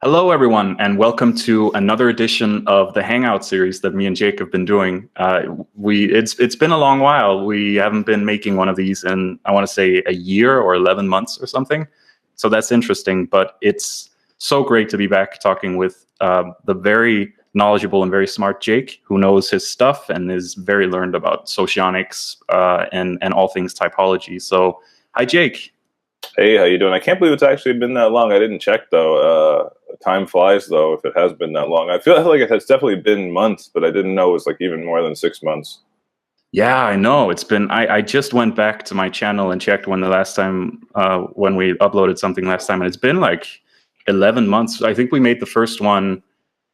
Hello, everyone, and welcome to another edition of the Hangout series that me and Jake have been doing. It's been a long while. We haven't been making one of these in, I want to say, a year or 11 months or something. So that's interesting, but it's so great to be back talking with the very knowledgeable and very smart Jake, who knows his stuff and is very learned about socionics and all things typology. So, hi, Jake. Hey, how you doing? I can't believe it's actually been that long. I didn't check though. Time flies though, if it has been that long. I feel like it has definitely been months, but I didn't know it was like even more than 6 months. Yeah, I know. It's been, I just went back to my channel and checked when the last time, when we uploaded something last time, and it's been like 11 months. I think we made the first one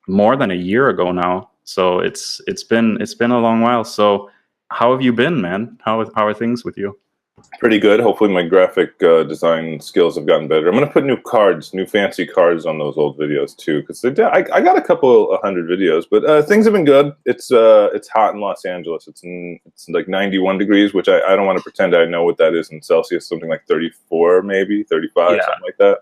more than a year ago now. So it's been a long while. So how have you been, man? How are things with you? Pretty good. Hopefully my graphic design skills have gotten better. I'm going to put new fancy cards on those old videos too, because I got a couple 100 videos, but things have been good. It's hot in Los Angeles. It's like 91 degrees, which I don't want to pretend I know what that is in Celsius. Something like 34, maybe 35, Yeah. something like that.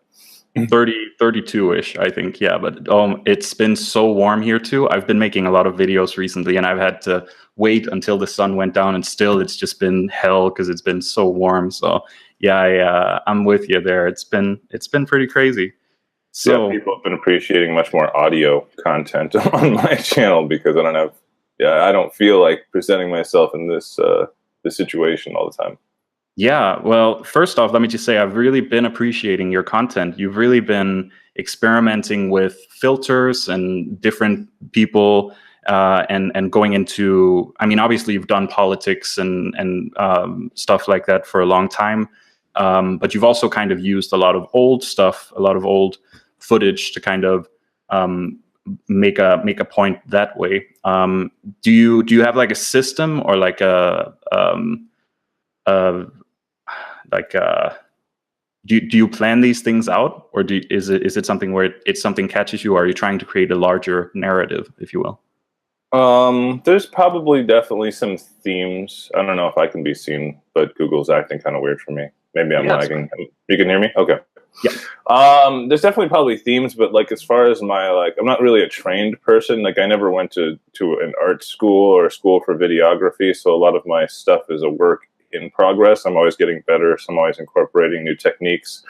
32-ish, I think. Yeah, but it's been so warm here too. I've been making a lot of videos recently, and I've had to wait until the sun went down, and still it's just been hell because it's been so warm. So yeah, I'm with you there. It's been pretty crazy. So Yeah, people have been appreciating much more audio content on my channel because I don't feel like presenting myself in this situation all the time. yeah, well, first off, let me just say I've really been appreciating your content. You've really been experimenting with filters and different people, and going into. I mean, obviously, you've done politics and stuff like that for a long time, but you've also kind of used a lot of old stuff, a lot of old footage to kind of um, make a point that way. Do you have like a system or like a like do you plan these things out, or is it something where it's something catches you, or are you trying to create a larger narrative, if you will? There's probably definitely some themes. I don't know if I can be seen, but Google's acting kind of weird for me. Maybe I'm Yeah, lagging. You can hear me? Okay. Yeah. There's definitely probably themes, but like as far as I'm not really a trained person. Like I never went to an art school or a school for videography, so a lot of my stuff is a work in progress. I'm always getting better, so I'm always incorporating new techniques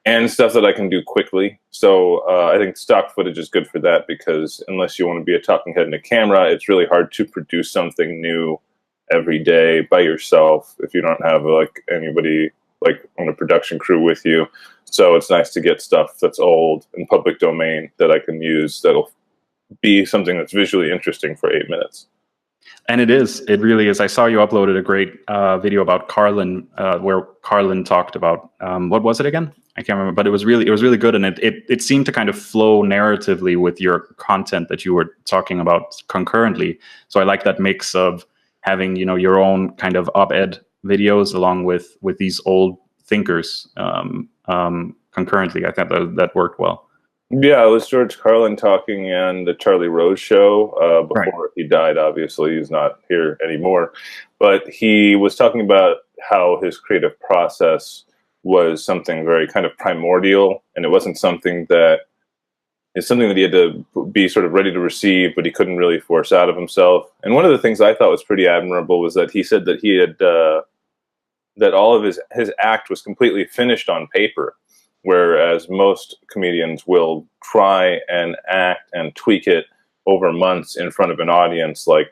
and stuff that I can do quickly. So I think stock footage is good for that, because unless you want to be a talking head in a camera, it's really hard to produce something new every day by yourself if you don't have like anybody like on a production crew with you. So it's nice to get stuff that's old in public domain that I can use that'll be something that's visually interesting for 8 minutes. And it really is. I saw you uploaded a great video about Carlin, where Carlin talked about what was it again? I can't remember, but it was really good, and it seemed to kind of flow narratively with your content that you were talking about concurrently. So I like that mix of having your own kind of op-ed videos along with these old thinkers concurrently. I thought that worked well. Yeah, it was George Carlin talking and the Charlie Rose show before Right. he died. Obviously, he's not here anymore. But he was talking about how his creative process was something very kind of primordial, and it wasn't something that it's something that he had to be sort of ready to receive, but he couldn't really force out of himself. And one of the things I thought was pretty admirable was that he said that he had that all of his act was completely finished on paper, whereas most comedians will try and act and tweak it over months in front of an audience. Like,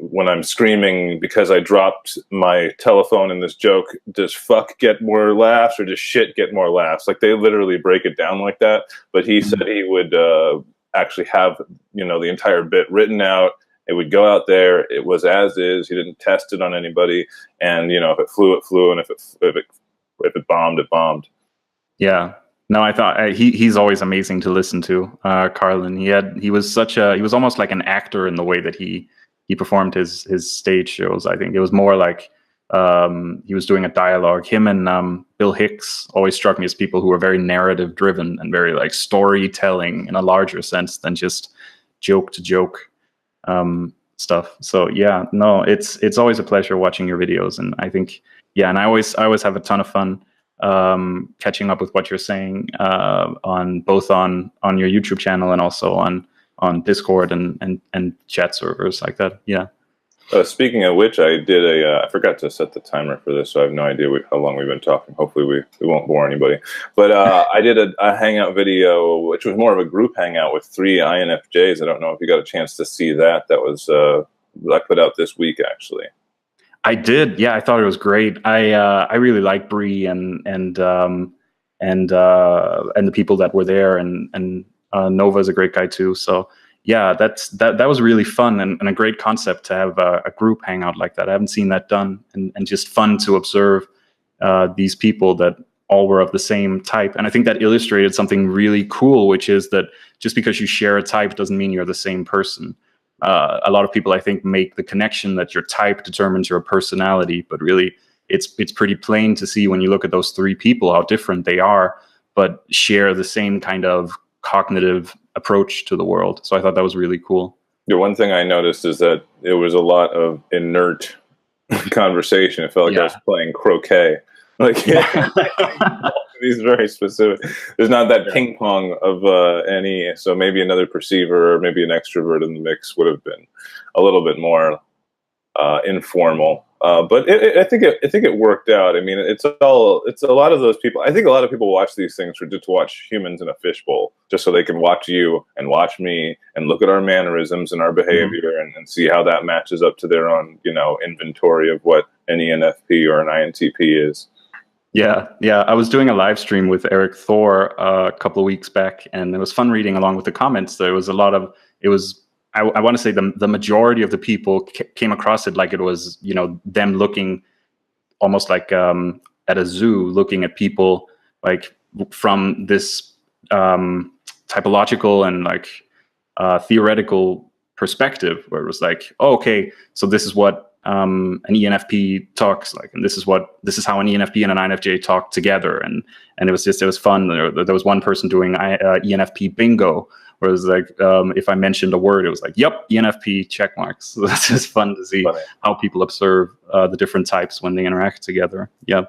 when I'm screaming because I dropped my telephone in this joke, does fuck get more laughs or does shit get more laughs? Like, they literally break it down like that. But he said he would actually have, the entire bit written out. It would go out there. It was as is. He didn't test it on anybody. And, if it flew, it flew. And if it bombed, it bombed. Yeah. No, I thought he's always amazing to listen to. Carlin. He was almost like an actor in the way that he performed his stage shows. I think it was more like he was doing a dialogue. Him and Bill Hicks always struck me as people who were very narrative driven and very like storytelling in a larger sense than just joke to joke stuff. So yeah, no, it's always a pleasure watching your videos, and I think and I always have a ton of fun catching up with what you're saying on both on your YouTube channel and also on Discord and chat servers like that. Yeah. Speaking of which, I did I forgot to set the timer for this, so I have no idea how long we've been talking. Hopefully we won't bore anybody. But I did a Hangout video, which was more of a group Hangout with 3 INFJs. I don't know if you got a chance to see that. That was I put out this week, actually. I did. Yeah, I thought it was great. I really like Bree and the people that were there, and Nova is a great guy too. So yeah, that was really fun and a great concept to have a group hangout like that. I haven't seen that done, and just fun to observe these people that all were of the same type. And I think that illustrated something really cool, which is that just because you share a type doesn't mean you're the same person. A lot of people, I think, make the connection that your type determines your personality, but really it's pretty plain to see when you look at those 3 people how different they are, but share the same kind of cognitive approach to the world. So I thought that was really cool. The one thing I noticed is that it was a lot of inert conversation. It felt like I was playing croquet. Like these very specific. There's not that ping pong of any. So maybe another perceiver or maybe an extrovert in the mix would have been a little bit more informal. But I think it worked out. I mean, it's a lot of those people. I think a lot of people watch these things for just to watch humans in a fishbowl, just so they can watch you and watch me and look at our mannerisms and our behavior and see how that matches up to their own, inventory of what an ENFP or an INTP is. Yeah. I was doing a live stream with Eric Thor a couple of weeks back, and it was fun reading along with the comments. There was a lot of, I want to say the majority of the people came across it like it was, them looking almost like at a zoo, looking at people like from this typological and like theoretical perspective, where it was like, oh, okay, so this is what an ENFP talks like, and this is how an ENFP and an INFJ talk together, and it was fun. There was one person doing ENFP bingo, where it was like if I mentioned a word, it was like, yep, ENFP check marks. So that's just fun to see how people observe the different types when they interact together. Yeah,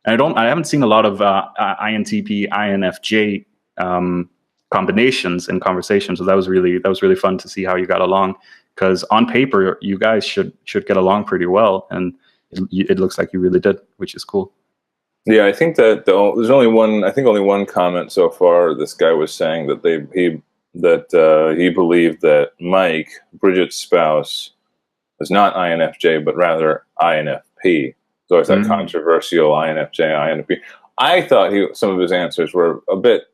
and I haven't seen a lot of INTP INFJ combinations in conversation, so that was really fun to see how you got along. Because on paper, you guys should get along pretty well, and it looks like you really did, which is cool. Yeah, I think that there's only one comment so far. This guy was saying that he believed that Mike, Bridget's spouse, was not INFJ but rather INFP. So it's that controversial INFJ, INFP. I thought some of his answers were a bit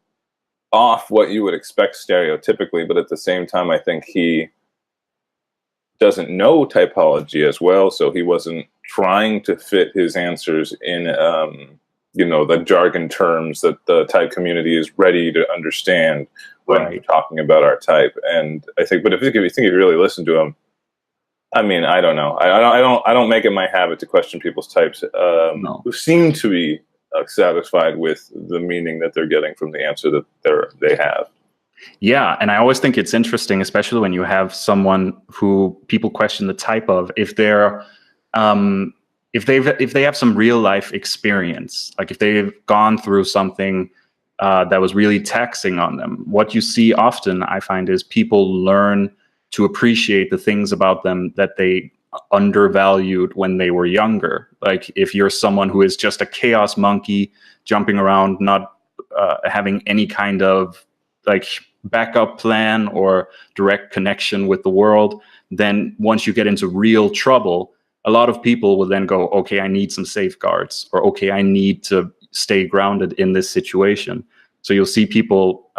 off what you would expect stereotypically, but at the same time, I think he doesn't know typology as well, so he wasn't trying to fit his answers in, the jargon terms that the type community is ready to understand when we're talking about our type. And I think, but if you really listen to him, I mean, I don't know. I don't make it my habit to question people's types who seem to be satisfied with the meaning that they're getting from the answer that they have. Yeah, and I always think it's interesting, especially when you have someone who people question the type of, if they have some real life experience, like if they've gone through something that was really taxing on them. What you see often, I find, is people learn to appreciate the things about them that they undervalued when they were younger. Like if you're someone who is just a chaos monkey, jumping around, not having any kind of like backup plan or direct connection with the world, then once you get into real trouble, a lot of people will then go, okay, I need some safeguards, or okay, I need to stay grounded in this situation. So you'll see people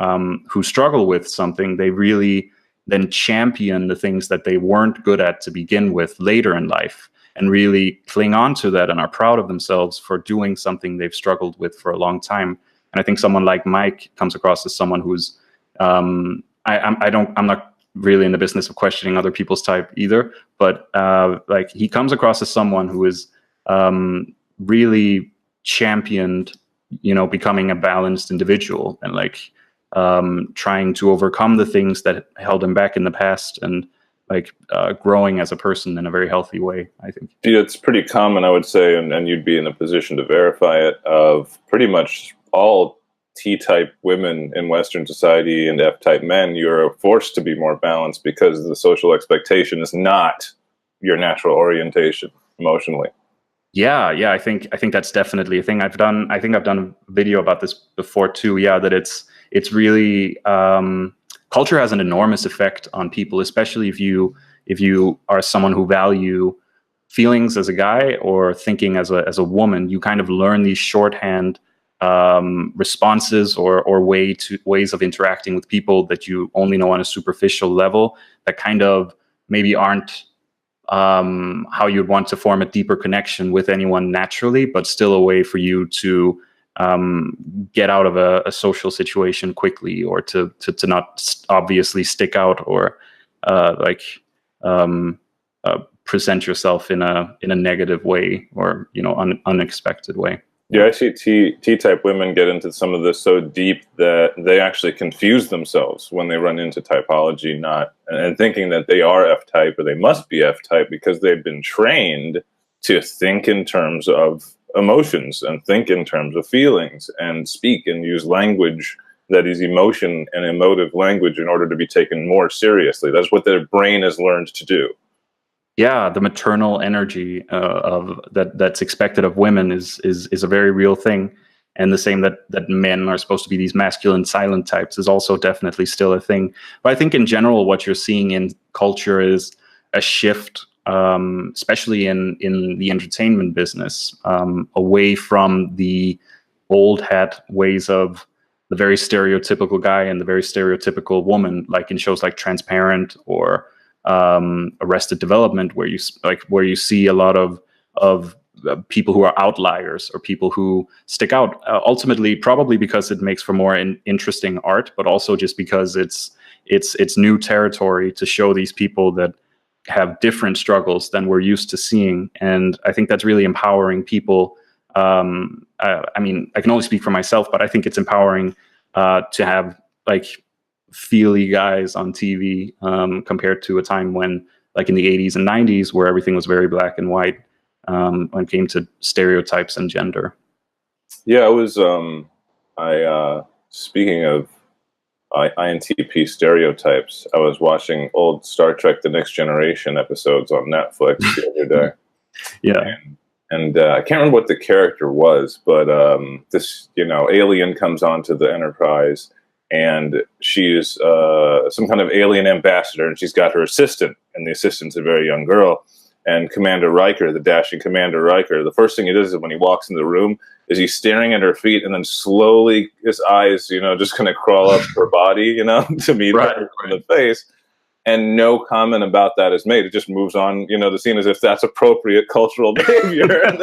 who struggle with something, they really then champion the things that they weren't good at to begin with later in life, and really cling on to that and are proud of themselves for doing something they've struggled with for a long time. And I think someone like Mike comes across as someone who's I'm not really in the business of questioning other people's type either, but like he comes across as someone who is really championed, becoming a balanced individual, and like trying to overcome the things that held him back in the past, and growing as a person in a very healthy way, I think. Yeah, it's pretty common, I would say, and you'd be in a position to verify it, of pretty much all T-type women in Western society and F-type men. You're forced to be more balanced because the social expectation is not your natural orientation emotionally. Yeah, I think that's definitely a thing. I think I've done a video about this before too. Yeah, that it's really culture has an enormous effect on people, especially if you are someone who value feelings as a guy or thinking as a woman. You kind of learn these shorthand responses or ways of interacting with people that you only know on a superficial level, that kind of maybe aren't how you'd want to form a deeper connection with anyone naturally, but still a way for you to get out of a social situation quickly, or to not obviously stick out, or present yourself in a negative way, or unexpected way. Yeah, I see T-type women get into some of this so deep that they actually confuse themselves when they run into typology, and thinking that they are F-type or they must be F-type because they've been trained to think in terms of emotions and think in terms of feelings and speak and use language that is emotion and emotive language in order to be taken more seriously. That's what their brain has learned to do. Yeah, the maternal energy that's expected of women is a very real thing, and the same that men are supposed to be these masculine silent types is also definitely still a thing. But I think in general, what you're seeing in culture is a shift, especially in the entertainment business, away from the old hat ways of the very stereotypical guy and the very stereotypical woman, like in shows like Transparent or Arrested Development, where you see a lot of people who are outliers or people who stick out, ultimately probably because it makes for more interesting art, but also just because it's new territory to show these people that have different struggles than we're used to seeing. And I think that's really empowering people. I mean, I can only speak for myself, but I think it's empowering to have feely guys on TV, compared to a time when, like in the 80s and 90s, where everything was very black and white when it came to stereotypes and gender. Yeah, speaking of INTP stereotypes, I was watching old Star Trek The Next Generation episodes on Netflix the other day. Yeah. And I can't remember what the character was, but this alien comes onto the Enterprise, and she's some kind of alien ambassador, and she's got her assistant, and the assistant's a very young girl. And Commander Riker, the dashing Commander Riker, the first thing he does is when he walks in the room is he's staring at her feet, and then slowly his eyes, just kind of crawl up her body, to meet her in the face. And no comment about that is made. It just moves on, the scene, as if that's appropriate cultural behavior. And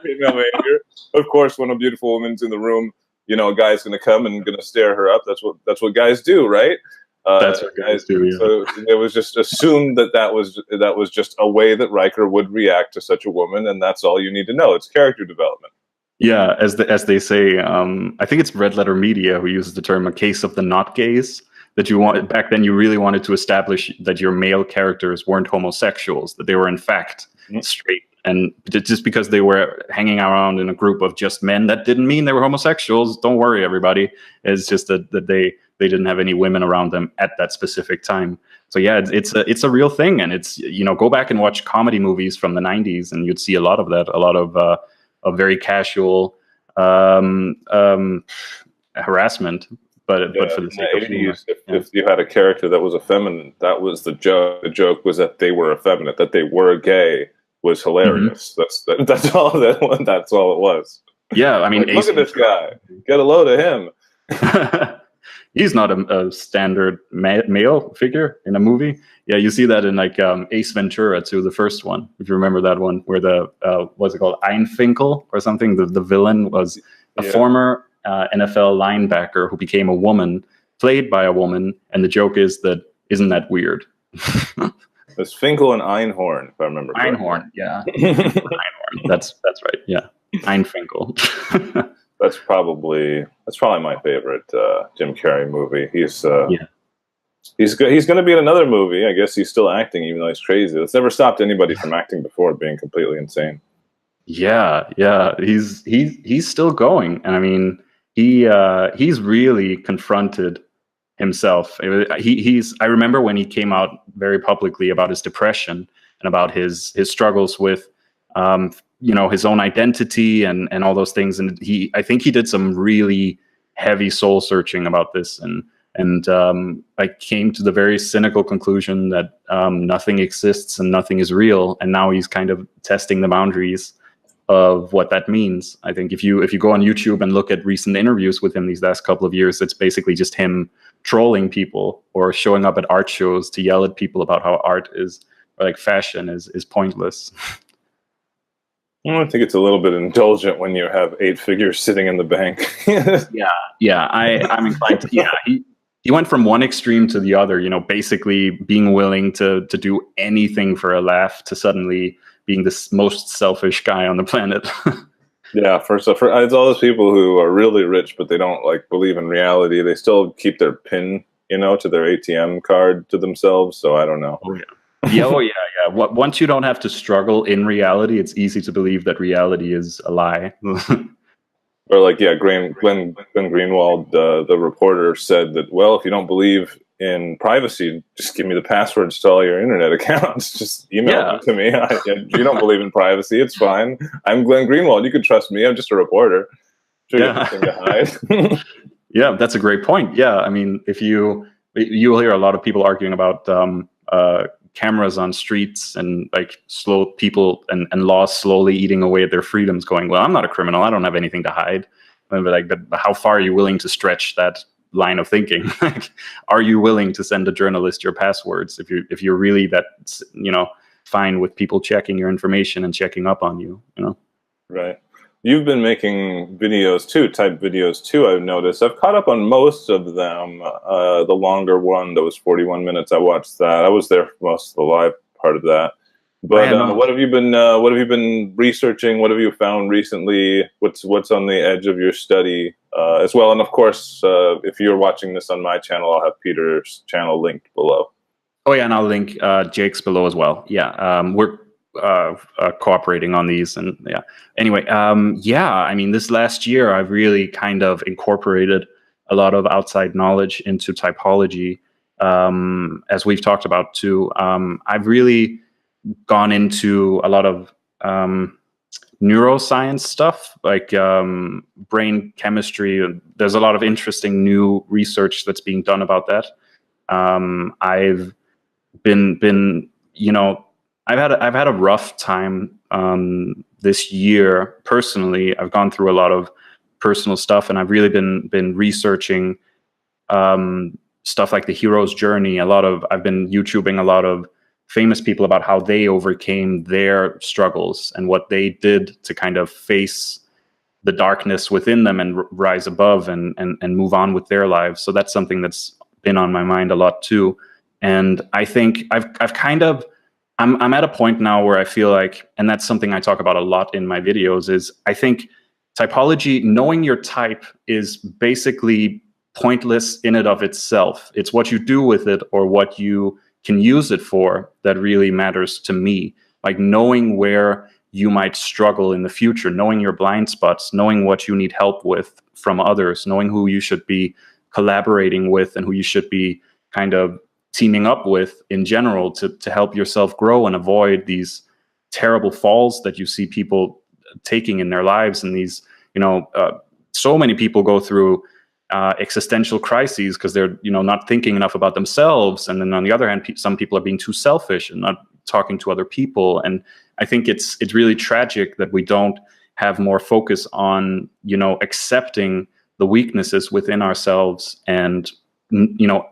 female behavior. Of course, when a beautiful woman's in the room, a guy's going to come and going to stare her up. That's what guys do, right? That's what guys do. Yeah. So it was just assumed that was just a way that Riker would react to such a woman, and that's all you need to know. It's character development. Yeah, as they say, I think it's Red Letter Media who uses the term "a case of the not gays." That back then you really wanted to establish that your male characters weren't homosexuals, that they were in fact straight. And just because they were hanging around in a group of just men, that didn't mean they were homosexuals. Don't worry, everybody. It's just that they didn't have any women around them at that specific time. So yeah, it's a real thing. And it's, go back and watch comedy movies from the 90s, and you'd see a lot of that, a lot of very casual harassment. But for the sake of humor. If you had a character that was effeminate, that was the joke. The joke was that they were effeminate, that they were gay was hilarious. Mm-hmm. That's all that's all it was. Yeah, I mean, look at this guy. Get a load of him. He's not a standard male figure in a movie. Yeah, you see that in Ace Ventura too, the first one, if you remember that one, where the what's it called, Einfinkel or something. The villain was a former NFL linebacker who became a woman, played by a woman, and the joke is that, isn't that weird? It's Finkel and Einhorn, if I remember correctly. Einhorn, yeah. Einhorn. That's right, yeah. Einfinkel. That's probably my favorite Jim Carrey movie. He's He's going to be in another movie. I guess he's still acting, even though he's crazy. It's never stopped anybody from acting before being completely insane. Yeah, he's still going, and I mean, he's really confronted himself. He's. I remember when he came out very publicly about his depression and about his struggles with, his own identity and all those things. And I think he did some really heavy soul searching about this, and I came to the very cynical conclusion that nothing exists and nothing is real. And now he's kind of testing the boundaries of what that means. I think if you go on YouTube and look at recent interviews with him these last couple of years, it's basically just him trolling people or showing up at art shows to yell at people about how art is, or like fashion is pointless. I think it's a little bit indulgent when you have 8 figures sitting in the bank. I'm inclined to. Yeah, he went from one extreme to the other. Basically being willing to do anything for a laugh to suddenly being the most selfish guy on the planet. Yeah, it's all those people who are really rich, but they don't believe in reality. They still keep their PIN, to their ATM card to themselves. So I don't know. Oh yeah. Once you don't have to struggle in reality, it's easy to believe that reality is a lie. Or Glenn Greenwald, the reporter, said that, well, if you don't believe in privacy, just give me the passwords to all your internet accounts. Just email them to me. You don't believe in privacy, it's fine. I'm Glenn Greenwald. You can trust me. I'm just a reporter. Sure, you have nothing to hide. Yeah, that's a great point. Yeah, I mean, if you'll hear a lot of people arguing about cameras on streets and slow people and laws slowly eating away at their freedoms, going, well, I'm not a criminal. I don't have anything to hide. But how far are you willing to stretch that line of thinking? Are you willing to send a journalist your passwords if you're really that fine with people checking your information and checking up on you? Right. You've been making videos too, type videos too, I've noticed. I've caught up on most of them. The longer one that was 41 minutes, I watched that. I was there for most of the live part of that. But what have you been researching? What have you found recently? What's on the edge of your study as well? And of course, if you're watching this on my channel, I'll have Peter's channel linked below. Oh yeah, and I'll link Jake's below as well. Yeah, we're cooperating on these, and yeah. Anyway, I mean, this last year I've really kind of incorporated a lot of outside knowledge into typology, as we've talked about too. I've really gone into a lot of neuroscience stuff, like brain chemistry. There's a lot of interesting new research that's being done about that. I've been I've had a rough time this year personally. I've gone through a lot of personal stuff, and I've really been researching stuff like the hero's journey. I've been YouTubing a lot of famous people about how they overcame their struggles and what they did to kind of face the darkness within them and rise above and move on with their lives. So that's something that's been on my mind a lot too. And I think I'm at a point now where I feel like, and that's something I talk about a lot in my videos, is I think typology, knowing your type, is basically pointless in and of itself. It's what you do with it or what you can use it for that really matters to me. Like knowing where you might struggle in the future, knowing your blind spots, knowing what you need help with from others, knowing who you should be collaborating with and who you should be kind of teaming up with in general to help yourself grow and avoid these terrible falls that you see people taking in their lives. And these, so many people go through existential crises because they're, not thinking enough about themselves. And then on the other hand, some people are being too selfish and not talking to other people. And I think it's really tragic that we don't have more focus on, accepting the weaknesses within ourselves and,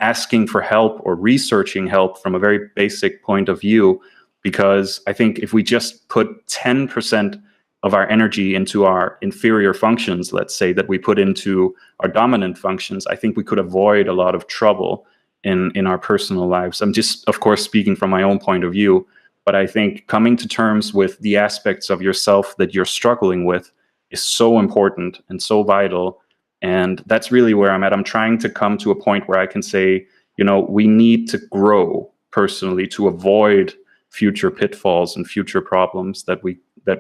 asking for help or researching help from a very basic point of view. Because I think if we just put 10% of our energy into our inferior functions, let's say, that we put into our dominant functions, I think we could avoid a lot of trouble in our personal lives. I'm just, of course, speaking from my own point of view, but I think coming to terms with the aspects of yourself that you're struggling with is so important and so vital. And that's really where I'm at. I'm trying to come to a point where I can say, we need to grow personally to avoid future pitfalls and future problems that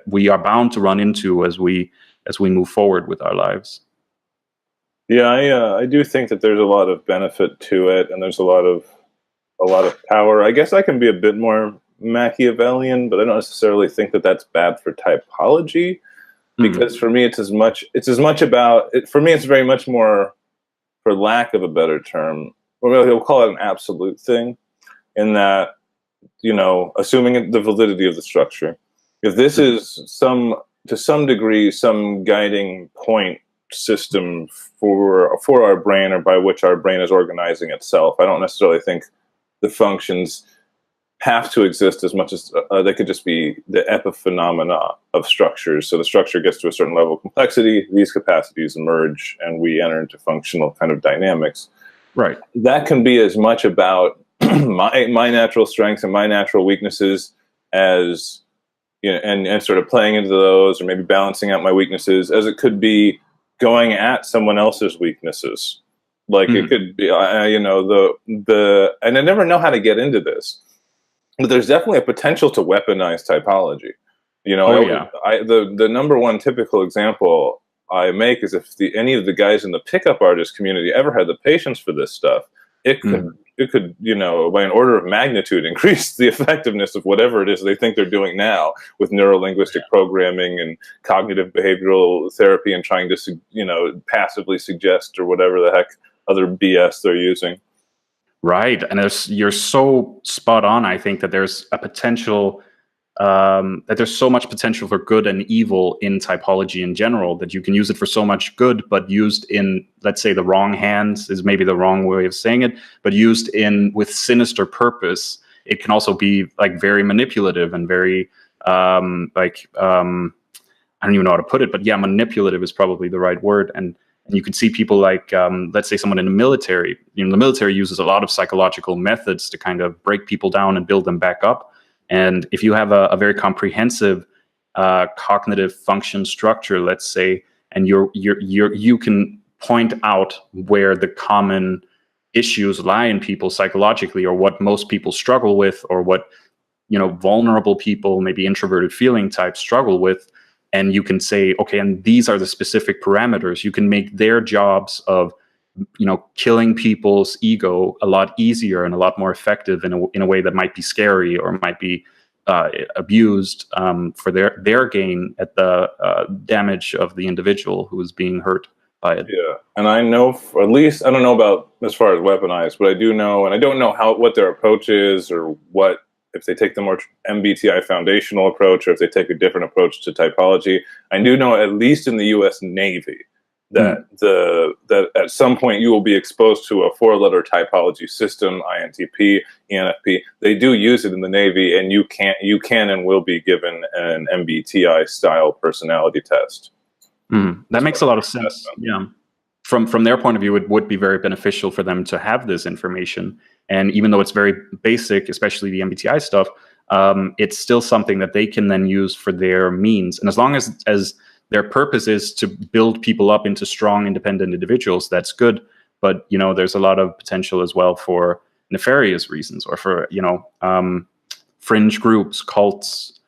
we are bound to run into as we move forward with our lives. Yeah, I do think that there's a lot of benefit to it, and there's a lot of power. I guess I can be a bit more Machiavellian, but I don't necessarily think that that's bad for typology, because for me it's as much about it. For me, it's very much more, for lack of a better term, or we'll call it an absolute thing, in that, assuming the validity of the structure, if this is to some degree some guiding point system for our brain, or by which our brain is organizing itself, I don't necessarily think the functions have to exist as much as they could just be the epiphenomena of structures. So the structure gets to a certain level of complexity, these capacities emerge, and we enter into functional kind of dynamics. Right. That can be as much about my natural strengths and my natural weaknesses as, and sort of playing into those, or maybe balancing out my weaknesses, as it could be going at someone else's weaknesses. Like it could be, and I never know how to get into this, but there's definitely a potential to weaponize typology. The number one typical example I make is if any of the guys in the pickup artist community ever had the patience for this stuff, it could, by an order of magnitude, increase the effectiveness of whatever it is they think they're doing now with neurolinguistic programming and cognitive behavioral therapy, and trying to, passively suggest or whatever the heck other BS they're using. Right. And you're so spot on. I think that there's a potential, that there's so much potential for good and evil in typology in general, that you can use it for so much good, but used in, let's say, the wrong hands is maybe the wrong way of saying it, but used with sinister purpose, it can also be like very manipulative and very I don't even know how to put it, but yeah, manipulative is probably the right word. And you can see people like, let's say, someone in the military. The military uses a lot of psychological methods to kind of break people down and build them back up. And if you have a very comprehensive cognitive function structure, let's say, and you can point out where the common issues lie in people psychologically, or what most people struggle with, or what vulnerable people, maybe introverted feeling types, struggle with. And you can say, okay, and these are the specific parameters. You can make their jobs of, killing people's ego a lot easier and a lot more effective in a way that might be scary, or might be abused for their gain at the damage of the individual who is being hurt by it. Yeah, and I know, at least, I don't know about as far as weaponized, but I do know, and I don't know what their approach is, or if they take the more MBTI foundational approach, or if they take a different approach to typology. I do know, at least in the U.S. Navy, that that at some point you will be exposed to a 4-letter typology system, INTP, ENFP. They do use it in the Navy, and you can and will be given an MBTI style personality test. That makes a lot of sense. Yeah. From their point of view, it would be very beneficial for them to have this information. And even though it's very basic, especially the MBTI stuff, it's still something that they can then use for their means. And as long as their purpose is to build people up into strong, independent individuals, that's good. But, there's a lot of potential as well for nefarious reasons, or for, fringe groups, cults,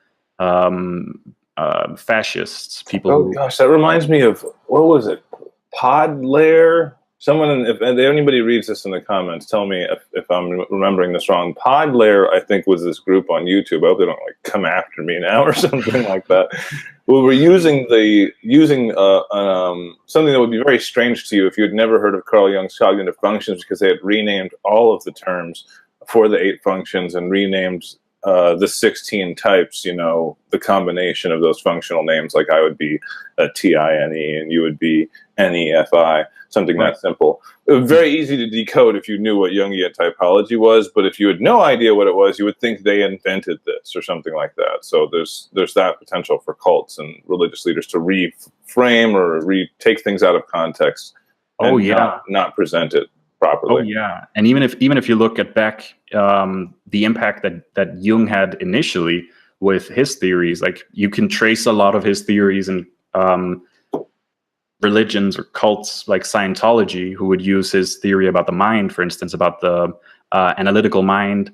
fascists, people. Oh gosh, that reminds me of, what was it? Podlair. Someone, if anybody reads this in the comments, tell me if I'm remembering this wrong. Podlair, I think, was this group on YouTube. I hope they don't come after me now or something like that. We were using something that would be very strange to you if you had never heard of Carl Jung's cognitive functions, because they had renamed all of the terms for the 8 functions and renamed the 16 types, the combination of those functional names. Like I would be a TINE and you would be NEFI, something that simple. It was very easy to decode if you knew what Jungian typology was, but if you had no idea what it was, you would think they invented this or something like that. So there's that potential for cults and religious leaders to reframe or take things out of context. Not present it properly. Oh yeah, and even if you look back the impact that Jung had initially with his theories, like you can trace a lot of his theories and religions or cults like Scientology, who would use his theory about the mind, for instance, about the analytical mind.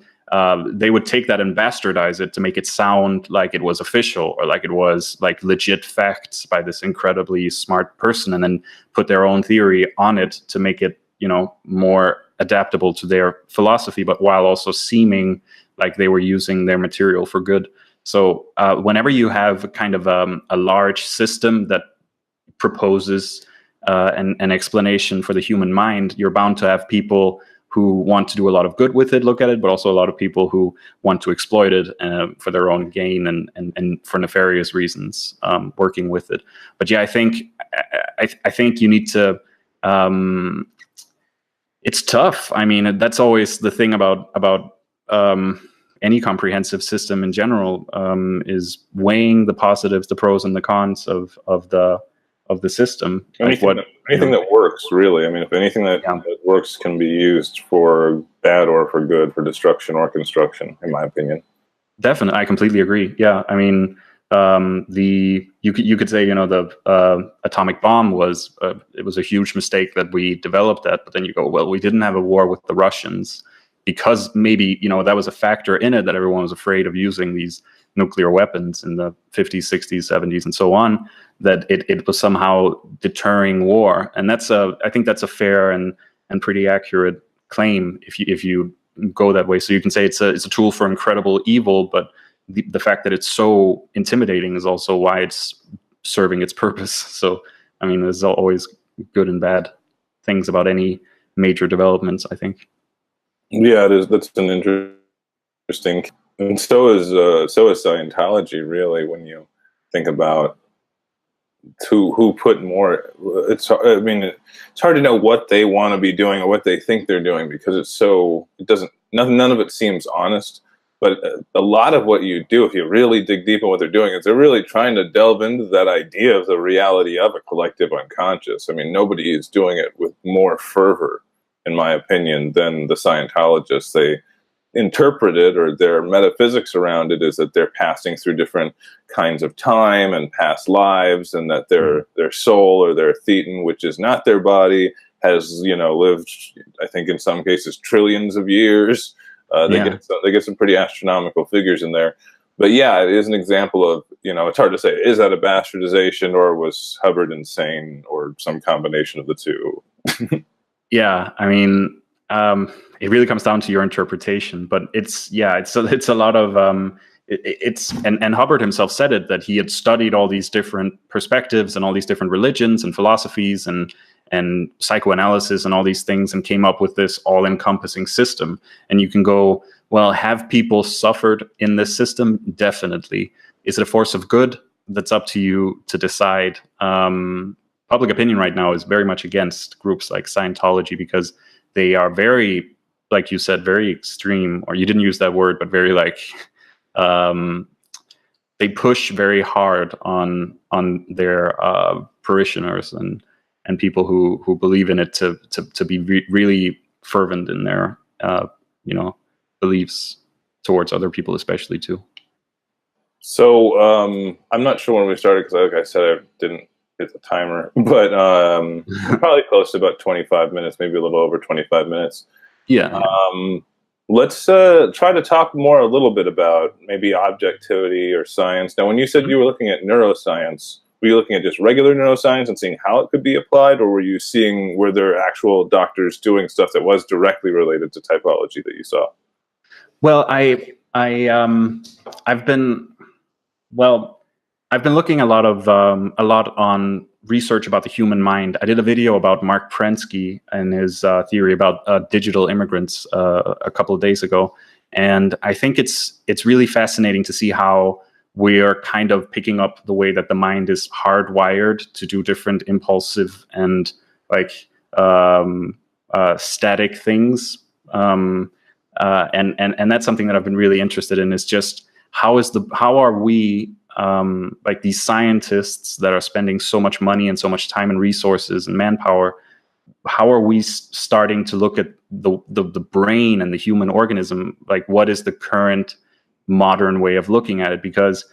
They would take that and bastardize it to make it sound like it was official, or like it was like legit facts by this incredibly smart person, and then put their own theory on it to make it, you know, more adaptable to their philosophy, but while also seeming like they were using their material for good. So whenever you have a kind of a large system that proposes an explanation for the human mind, you're bound to have people who want to do a lot of good with it, look at it, but also a lot of people who want to exploit it for their own gain and for nefarious reasons, working with it. But yeah, I think you need to. It's tough. I mean, that's always the thing about any comprehensive system in general, is weighing the positives, the pros, and the cons of the system. Anything that works, really. I mean, if anything that works can be used for bad or for good, for destruction or construction, in my opinion. Definitely, I completely agree. Yeah, I mean, you could say, you know, the atomic bomb was it was a huge mistake that we developed that, but then you go, well, we didn't have a war with the Russians because maybe, you know, that was a factor in it, that everyone was afraid of using these nuclear weapons in the 50s, 60s, 70s, and so on, that it was somehow deterring war. And I think that's a fair and pretty accurate claim if you go that way. So you can say it's a tool for incredible evil, but the fact that it's so intimidating is also why it's serving its purpose. So, I mean, there's always good and bad things about any major developments, I think. Yeah, it is. That's an interesting, and so is Scientology. Really, when you think about who put more, it's hard to know what they want to be doing or what they think they're doing, because none of it seems honest. But a lot of what you do, if you really dig deep in what they're doing, is they're really trying to delve into that idea of the reality of a collective unconscious. I mean, nobody is doing it with more fervor, in my opinion, than the Scientologists. They interpret it, or their metaphysics around it is that they're passing through different kinds of time and past lives, and that their soul, or their thetan, which is not their body, has, you know, lived, I think in some cases, trillions of years. They get some pretty astronomical figures in there. But yeah, it is an example of, you know, it's hard to say, is that a bastardization, or was Hubbard insane, or some combination of the two? Yeah, I mean, it really comes down to your interpretation. But it's a lot of and Hubbard himself said it, that he had studied all these different perspectives and all these different religions and philosophies and psychoanalysis and all these things, and came up with this all-encompassing system. And you can go, well, have people suffered in this system? Definitely. Is it a force of good? That's up to you to decide. Public opinion right now is very much against groups like Scientology, because they are very, like you said, very extreme, or you didn't use that word, but very like, they push very hard on their parishioners and people who believe in it to be really fervent in their beliefs towards other people, especially too. So I'm not sure when we started, because like I said, I didn't hit the timer, but probably close to about 25 minutes, maybe a little over 25 minutes. Yeah. Let's try to talk more a little bit about maybe objectivity or science. Now, when you said you were looking at neuroscience, were you looking at just regular neuroscience and seeing how it could be applied, or were there actual doctors doing stuff that was directly related to typology that you saw? Well, I've been looking a lot on research about the human mind. I did a video about Mark Prensky and his theory about digital immigrants a couple of days ago, and I think it's really fascinating to see how we are kind of picking up the way that the mind is hardwired to do different impulsive and like static things. And that's something that I've been really interested in, is just how are we, like these scientists that are spending so much money and so much time and resources and manpower, how are we starting to look at the brain and the human organism? Like, what is the current modern way of looking at it? Because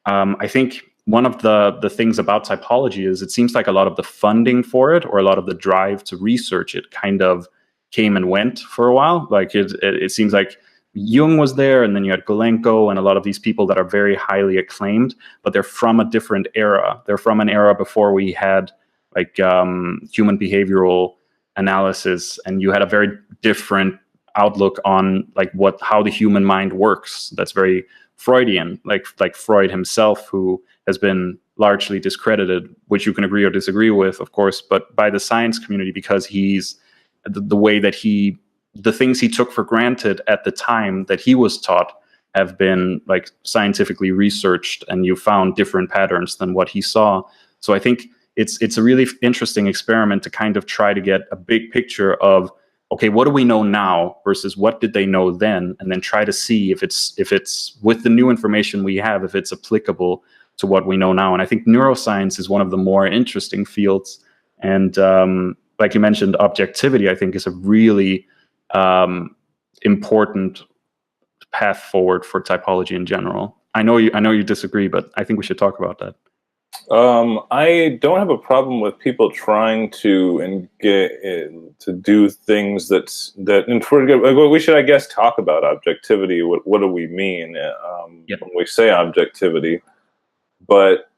I think one of the things about typology is it seems like a lot of the funding for it, or a lot of the drive to research it, kind of came and went for a while. Like it seems like Jung was there, and then you had Golenko and a lot of these people that are very highly acclaimed, but they're from a different era. They're from an era before we had like human behavioral analysis, and you had a very different outlook on like how the human mind works. That's very Freudian, like Freud himself, who has been largely discredited, which you can agree or disagree with, of course, but by the science community, because he's the way that the things he took for granted at the time that he was taught have been like scientifically researched, and you found different patterns than what he saw. So I think it's a really interesting experiment to kind of try to get a big picture of, okay, what do we know now versus what did they know then, and then try to see if it's with the new information we have, if it's applicable to what we know now. And I think neuroscience is one of the more interesting fields. And like you mentioned, objectivity, I think, is a really important path forward for typology in general. I know you disagree, but I think we should talk about that. I don't have a problem with people trying to do things that and we should, I guess, talk about objectivity. What do we mean when we say objectivity? But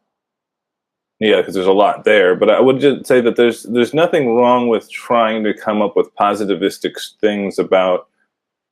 yeah, because there's a lot there. But I would just say that there's nothing wrong with trying to come up with positivistic things about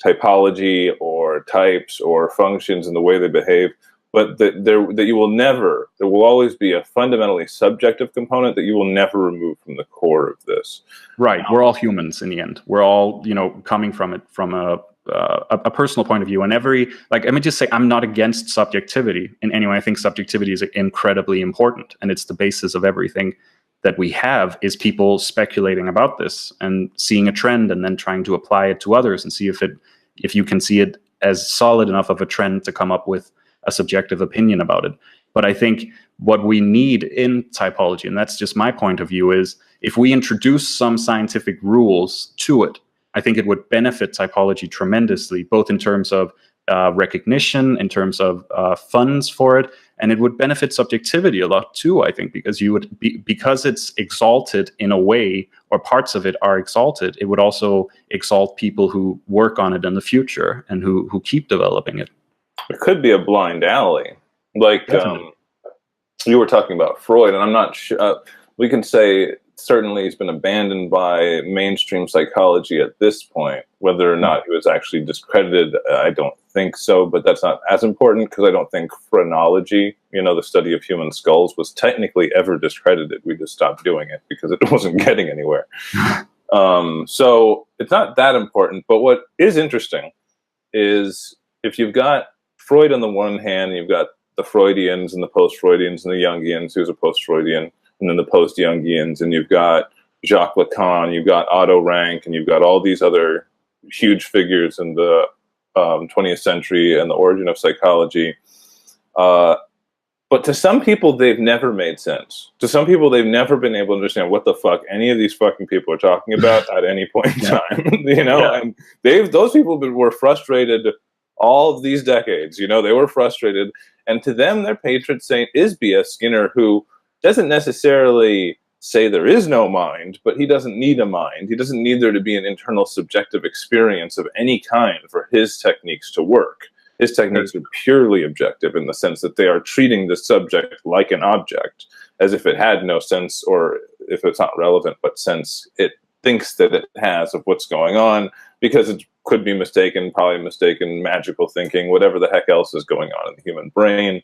typology or types or functions and the way they behave. But that there will always be a fundamentally subjective component that you will never remove from the core of this. Right. We're all humans in the end. We're all, coming from it from a personal point of view. And let me just say, I'm not against subjectivity in any way. I think subjectivity is incredibly important, and it's the basis of everything that we have, is people speculating about this and seeing a trend and then trying to apply it to others and see if you can see it as solid enough of a trend to come up with a subjective opinion about it. But I think what we need in typology, and that's just my point of view, is if we introduce some scientific rules to it, I think it would benefit typology tremendously, both in terms of recognition, in terms of funds for it, and it would benefit subjectivity a lot too, I think, because because it's exalted in a way, or parts of it are exalted, it would also exalt people who work on it in the future and who keep developing it. It could be a blind alley. Like you were talking about Freud, and I'm not sure. We can say certainly he's been abandoned by mainstream psychology at this point. Whether or not he was actually discredited, I don't think so, but that's not as important, because I don't think phrenology, the study of human skulls, was technically ever discredited. We just stopped doing it because it wasn't getting anywhere. So it's not that important. But what is interesting is if you've got Freud on the one hand, you've got the Freudians and the post-Freudians and the Jungians, who's a post-Freudian, and then the post-Jungians, and you've got Jacques Lacan, you've got Otto Rank, and you've got all these other huge figures in the 20th century and the origin of psychology. But to some people, they've never made sense. To some people, they've never been able to understand what the fuck any of these fucking people are talking about at any point in time. And those people were frustrated all of these decades. They were frustrated. And to them, their patron saint is B.S. Skinner, who doesn't necessarily say there is no mind, but he doesn't need a mind. He doesn't need there to be an internal subjective experience of any kind for his techniques to work. His techniques are purely objective in the sense that they are treating the subject like an object, as if it had no sense, or if it's not relevant, but sense it thinks that it has of what's going on, because it could be mistaken, probably mistaken, magical thinking, whatever the heck else is going on in the human brain.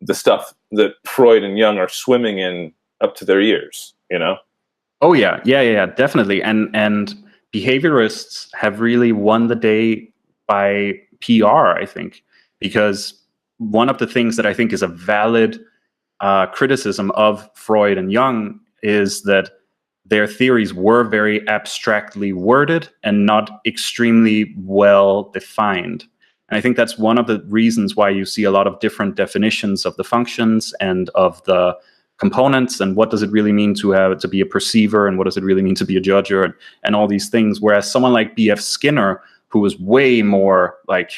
The stuff that Freud and Jung are swimming in up to their ears, Oh yeah, definitely. And behaviorists have really won the day by PR, I think, because one of the things that I think is a valid criticism of Freud and Jung is that their theories were very abstractly worded and not extremely well defined. And I think that's one of the reasons why you see a lot of different definitions of the functions and of the components, and what does it really mean to be a perceiver, and what does it really mean to be a judger, and all these things. Whereas someone like B.F. Skinner, who was way more like,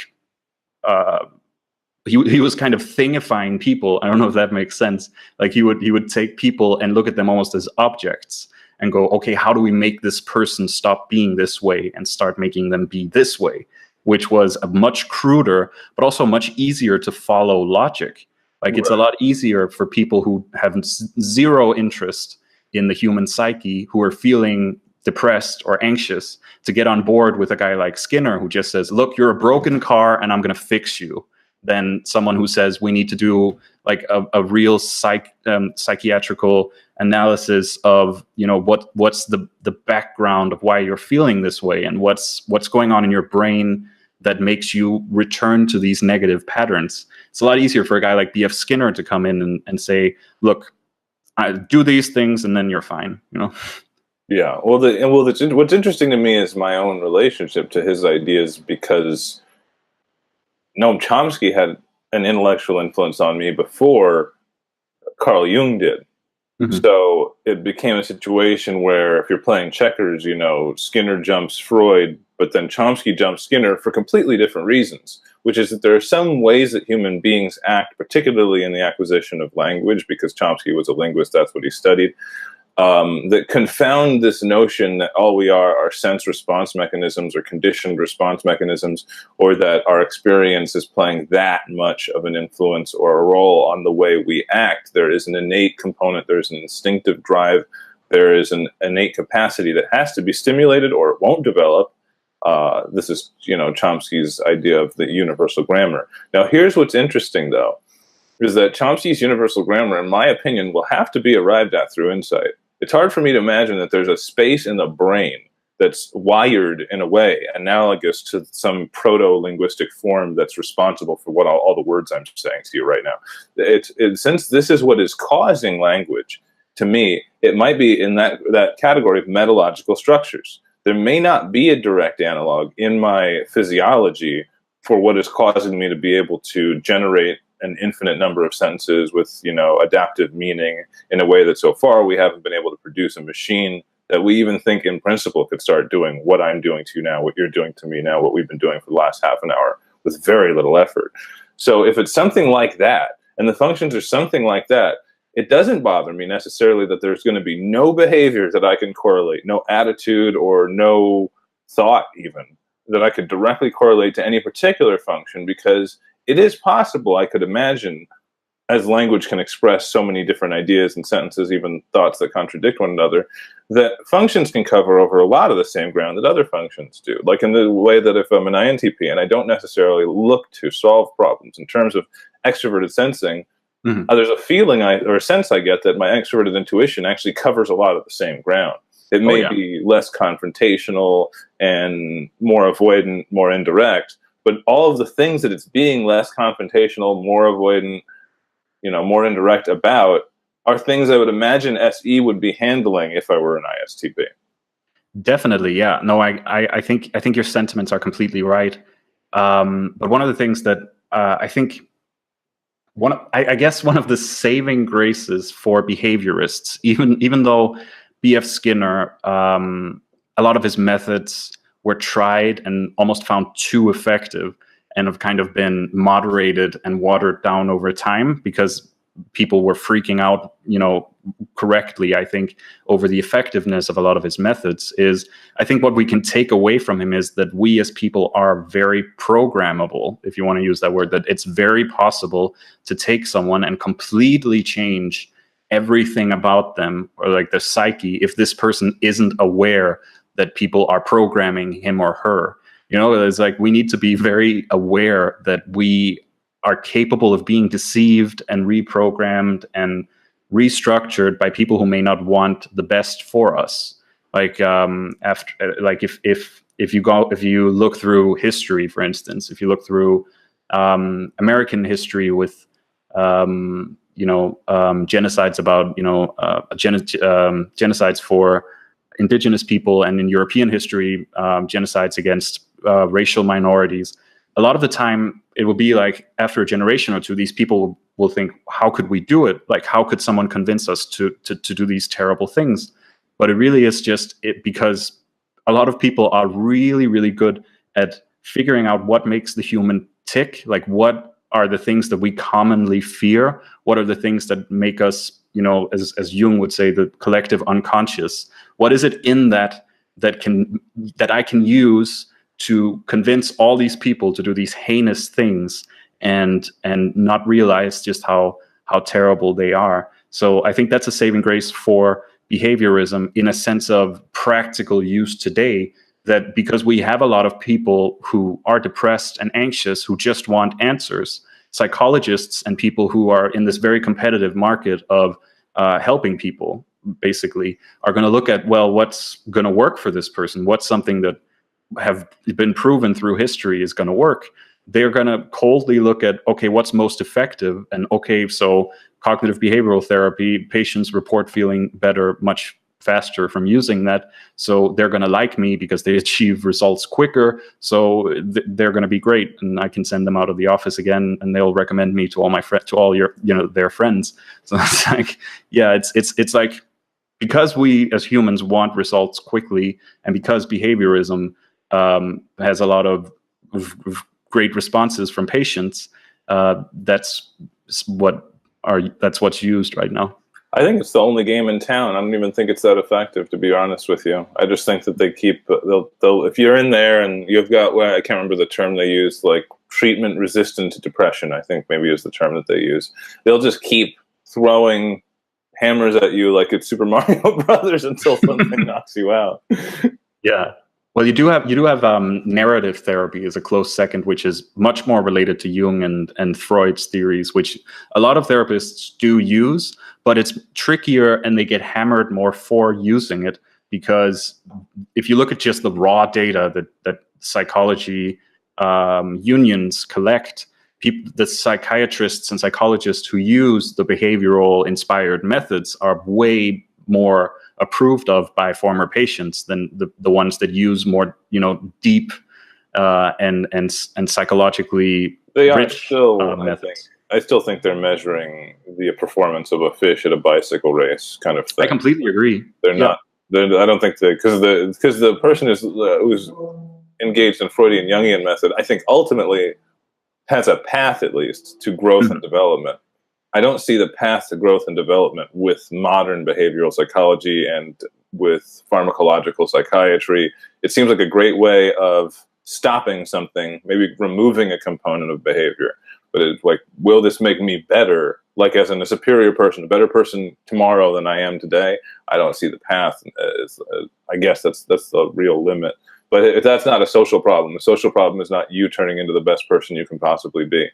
he was kind of thingifying people. I don't know if that makes sense. Like he would take people and look at them almost as objects and go, okay, how do we make this person stop being this way and start making them be this way? Which was a much cruder, but also much easier to follow logic. Like it's a lot easier for people who have zero interest in the human psyche, who are feeling depressed or anxious, to get on board with a guy like Skinner, who just says, look, you're a broken car and I'm going to fix you, than someone who says we need to do like a real psychiatrical analysis of, you know, what's the background of why you're feeling this way, and what's going on in your brain that makes you return to these negative patterns. It's a lot easier for a guy like B.F. Skinner to come in and say, look, I do these things and then you're fine, you know? Yeah. Well, what's interesting to me is my own relationship to his ideas, because Noam Chomsky had an intellectual influence on me before Carl Jung did. Mm-hmm. So it became a situation where if you're playing checkers, you know, Skinner jumps Freud, but then Chomsky jumps Skinner for completely different reasons, which is that there are some ways that human beings act, particularly in the acquisition of language, because Chomsky was a linguist, that's what he studied, that confound this notion that all we are sense response mechanisms or conditioned response mechanisms, or that our experience is playing that much of an influence or a role on the way we act. There is an innate component, there's an instinctive drive, there is an innate capacity that has to be stimulated or it won't develop. This is, you know, Chomsky's idea of the universal grammar. Now, here's what's interesting, though, is that Chomsky's universal grammar, in my opinion, will have to be arrived at through insight. It's hard for me to imagine that there's a space in the brain that's wired in a way analogous to some proto-linguistic form that's responsible for what all the words I'm saying to you right now. Since this is what is causing language, to me, it might be in that category of metalogical structures. There may not be a direct analog in my physiology for what is causing me to be able to generate an infinite number of sentences with, you know, adaptive meaning in a way that so far we haven't been able to produce a machine that we even think in principle could start doing what I'm doing to you now, what you're doing to me now, what we've been doing for the last half an hour with very little effort. So if it's something like that, and the functions are something like that, it doesn't bother me necessarily that there's going to be no behavior that I can correlate, no attitude or no thought even, that I could directly correlate to any particular function, because it is possible, I could imagine, as language can express so many different ideas and sentences, even thoughts that contradict one another, that functions can cover over a lot of the same ground that other functions do. Like in the way that if I'm an INTP and I don't necessarily look to solve problems in terms of extroverted sensing, there's a feeling or a sense I get that my extroverted intuition actually covers a lot of the same ground. It may be less confrontational and more avoidant, more indirect, but all of the things that it's being less confrontational, more avoidant, you know, more indirect about are things I would imagine SE would be handling if I were an ISTP. Definitely, yeah. No, I think your sentiments are completely right. But one of the things that I think I guess one of the saving graces for behaviorists, even though B.F. Skinner, a lot of his methods were tried and almost found too effective and have kind of been moderated and watered down over time because people were freaking out, you know, correctly, I think, over the effectiveness of a lot of his methods, is I think what we can take away from him is that we as people are very programmable, if you want to use that word, that it's very possible to take someone and completely change everything about them, or like their psyche, if this person isn't aware that people are programming him or her. You know, it's like we need to be very aware that we are capable of being deceived and reprogrammed and restructured by people who may not want the best for us. Like if you look through history, for instance, if you look through American history with genocides about genocides for indigenous people, and in European history, genocides against racial minorities. A lot of the time, it will be like after a generation or two, these people will think, how could we do it? Like, how could someone convince us to do these terrible things? But it really is just because a lot of people are really, really good at figuring out what makes the human tick, like what are the things that we commonly fear? What are the things that make us, you know, as Jung would say, the collective unconscious? What is it in that I can use to convince all these people to do these heinous things and not realize just how terrible they are? So I think that's a saving grace for behaviorism in a sense of practical use today, that because we have a lot of people who are depressed and anxious who just want answers, psychologists and people who are in this very competitive market of helping people basically are going to look at, well, what's going to work for this person? What's something that have been proven through history is going to work? They're going to coldly look at, okay, what's most effective? And okay, so cognitive behavioral therapy, patients report feeling better much faster from using that. So they're going to like me because they achieve results quicker. So they're going to be great. And I can send them out of the office again and they'll recommend me to all my friends, to all your, you know, their friends. So it's like, yeah, it's like, because we as humans want results quickly, and because behaviorism has a lot of great responses from patients, that's what's used right now. I think it's the only game in town. I don't even think it's that effective, to be honest with you. I just think that they keep, they'll if you're in there and you've got, well, I can't remember the term they use, like treatment resistant depression, I think maybe is the term that they use. They'll just keep throwing hammers at you like it's Super Mario Brothers until something knocks you out. Yeah. Well, you do have narrative therapy as a close second, which is much more related to Jung and Freud's theories, which a lot of therapists do use, but it's trickier and they get hammered more for using it, because if you look at just the raw data that psychology unions collect, the psychiatrists and psychologists who use the behavioral inspired methods are way more approved of by former patients than the ones that use more, you know, deep and psychologically rich still, methods. I still think they're measuring the performance of a fish at a bicycle race kind of thing. I completely agree. They're not. I don't think because the person who's engaged in Freudian Jungian method, I think ultimately has a path at least to growth and development. I don't see the path to growth and development with modern behavioral psychology and with pharmacological psychiatry. It seems like a great way of stopping something, maybe removing a component of behavior. But it's like, will this make me better, like as in a superior person, a better person tomorrow than I am today? I don't see the path. I guess that's the real limit. But if that's not a social problem, the social problem is not you turning into the best person you can possibly be.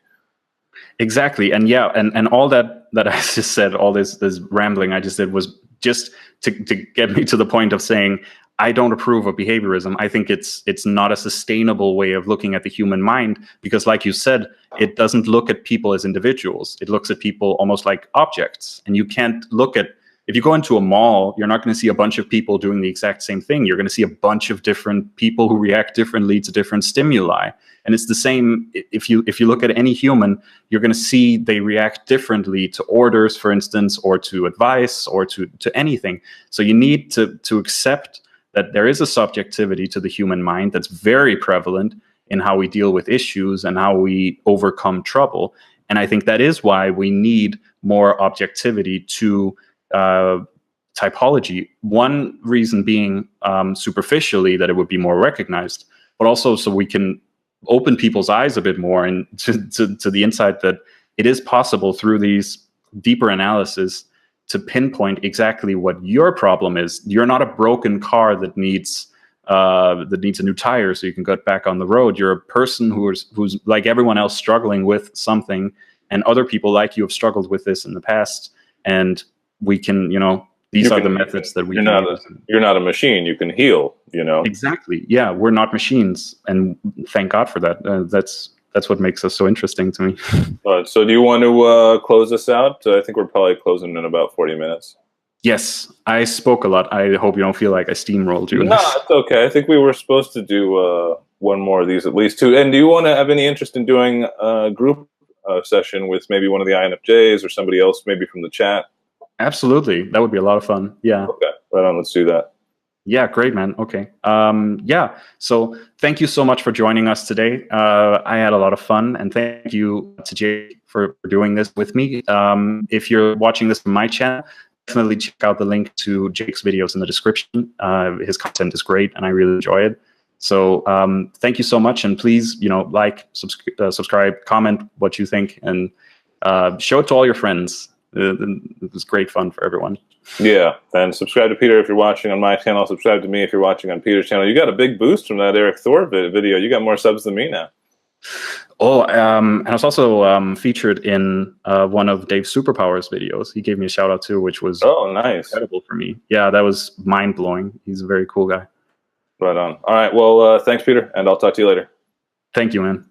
Exactly. And yeah, and all that I just said, all this rambling I just did was just to get me to the point of saying I don't approve of behaviorism. I think it's not a sustainable way of looking at the human mind, because like you said, it doesn't look at people as individuals. It looks at people almost like objects. And you can't look at, if you go into a mall, you're not going to see a bunch of people doing the exact same thing. You're going to see a bunch of different people who react differently to different stimuli. And it's the same if you look at any human, you're going to see they react differently to orders, for instance, or to advice, or to anything. So you need to accept that there is a subjectivity to the human mind that's very prevalent in how we deal with issues and how we overcome trouble. And I think that is why we need more objectivity to typology. One reason being superficially that it would be more recognized, but also so we can open people's eyes a bit more and to the insight that it is possible through these deeper analysis to pinpoint exactly what your problem is. You're not a broken car that needs a new tire so you can get back on the road. You're a person who's like everyone else struggling with something, and other people like you have struggled with this in the past. And we can, these are the methods that we can use. You're not a machine. You can heal, Exactly. Yeah, we're not machines. And thank God for that. That's what makes us so interesting to me. So do you want to close this out? I think we're probably closing in about 40 minutes. Yes, I spoke a lot. I hope you don't feel like I steamrolled you. No, it's okay. I think we were supposed to do one more of these, at least two. And do you want to have any interest in doing a group session with maybe one of the INFJs or somebody else, maybe from the chat? Absolutely. That would be a lot of fun. Yeah. Okay. Right on. Let's do that. Yeah, great, man. Okay. Yeah. So thank you so much for joining us today. I had a lot of fun, and thank you to Jake for doing this with me. If you're watching this from my channel, definitely check out the link to Jake's videos in the description. His content is great, and I really enjoy it. So thank you so much, and please, like, subscribe, comment what you think, and show it to all your friends. It was great fun for everyone. Yeah, and subscribe to Peter if you're watching on my channel. Subscribe to me if you're watching on Peter's channel. You got a big boost from that Eric Thor video. You got more subs than me now. Oh, and I was also featured in one of Dave's Superpowers videos. He gave me a shout out too, which was nice, incredible for me. Yeah, that was mind blowing. He's a very cool guy. Right on. All right, well, thanks, Peter, and I'll talk to you later. Thank you, man.